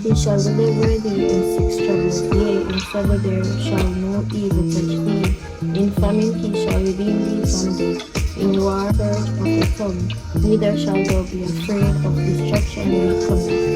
He shall deliver thee in 6 troubles, yea, in 7 there shall no evil touch thee. In famine he shall redeem thee from death, in war scourge of the tongue. Neither shalt thou be afraid of destruction when it cometh.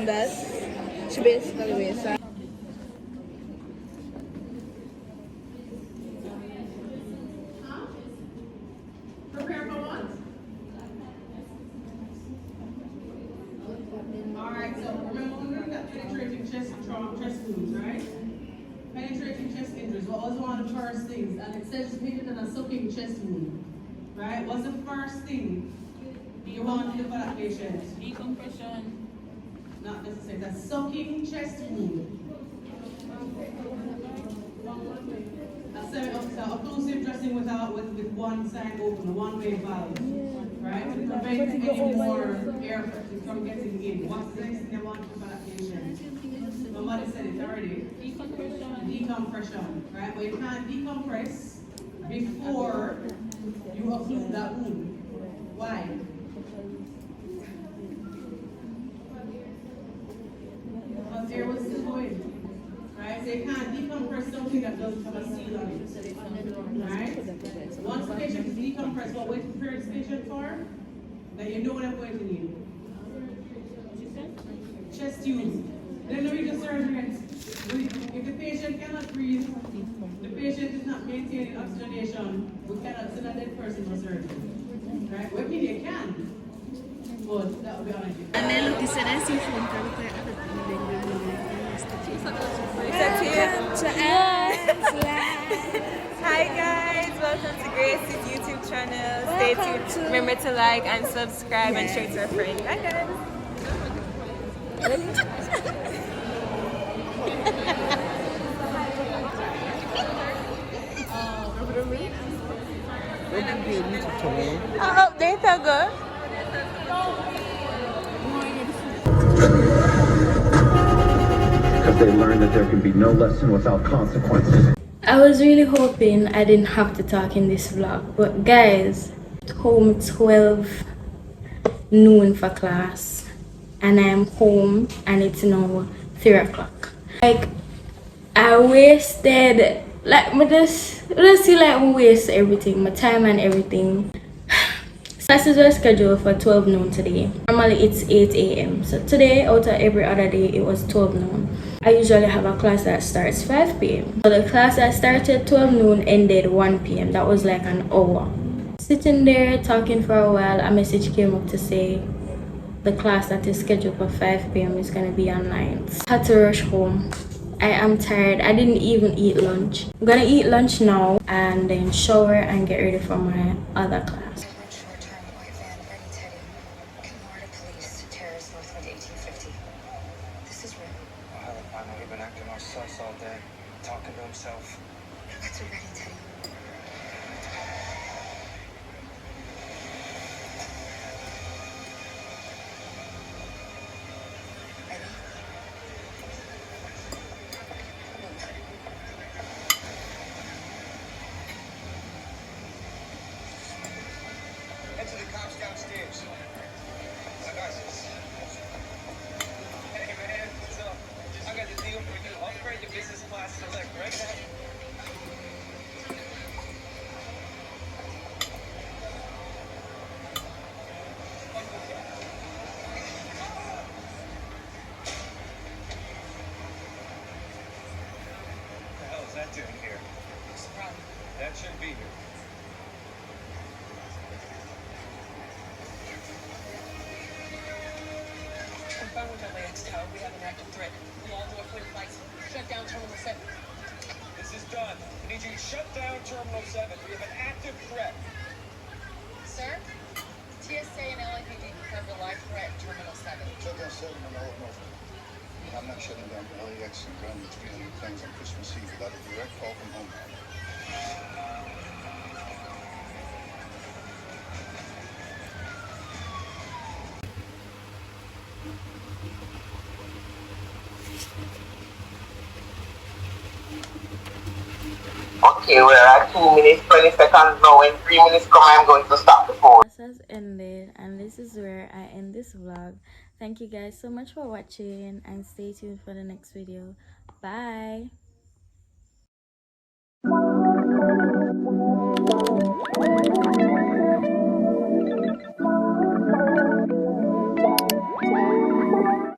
that. She basically waits. Prepare for what? Alright, so remember when we looked at penetrating chest wounds, right? Penetrating chest injuries. What was one of the first things? And it says it's than a sucking chest wound. Right? What's the first thing you want to do for that patient? Decompression. Not necessarily. That's sucking chest wound. So occlusive dressing with one side open, a one-way valve, right? To prevent any more air from getting in. What's the next thing they want for that patient? Somebody said it already. Decompression, right? But you can't decompress before you occlude that wound. Why? Because air was still going. Right? So you can't decompress something that doesn't have a seal on it. Right? Once the patient is decompressed, what way to prepare this patient for? That you know what I'm going to need. Chest tubes. Then we do surgery. If the patient cannot breathe, the patient is not maintaining oxygenation, we cannot send a dead person for surgery. Right? Well, maybe you can. But that will be on you. And then look, this is Hi guys, welcome to Gracie's YouTube channel. Stay tuned. Remember to like and subscribe and share to a friend. Bye guys. They feel good. Because they learned that there can be no lesson without consequences. I was really hoping I didn't have to talk in this vlog, but guys, home 12 noon for class and I'm home and it's now 3 o'clock. Like, I wasted, like, I just feel like I waste everything, my time and everything. Classes were scheduled for 12 noon today. Normally it's 8 a.m. So today, out of every other day, it was 12 noon. I usually have a class that starts 5 p.m. So the class that started 12 noon ended 1 p.m. That was like an hour. Sitting there talking for a while, a message came up to say the class that is scheduled for 5 p.m. is going to be online. I had to rush home. I am tired. I didn't even eat lunch. I'm gonna eat lunch now and then shower and get ready for my other class. I know he's been acting all sus all day, talking to himself. Let's be ready, Teddy. Ready? Head to the cops downstairs. Hey man, what's up? I got the deal for you. Upgrade your business class select, right? What the hell is that doing here? That shouldn't be here. Confirm with LAX Tower. We have an active threat. We all do a clear flights. Shut down Terminal 7. This is done. We need you to shut down Terminal 7. We have an active threat. Sir, TSA and LAPD confirmed a live threat at Terminal 7. Shut down 7 on all of Norfolk. I'm not shutting down LAX and grounding 300 planes on Christmas Eve without a direct call from home. Okay, we're at 2 minutes, 20 seconds now. In 3 minutes come, I'm going to stop the phone. Class has ended and this is where I end this vlog. Thank you guys so much for watching and stay tuned for the next video. Bye.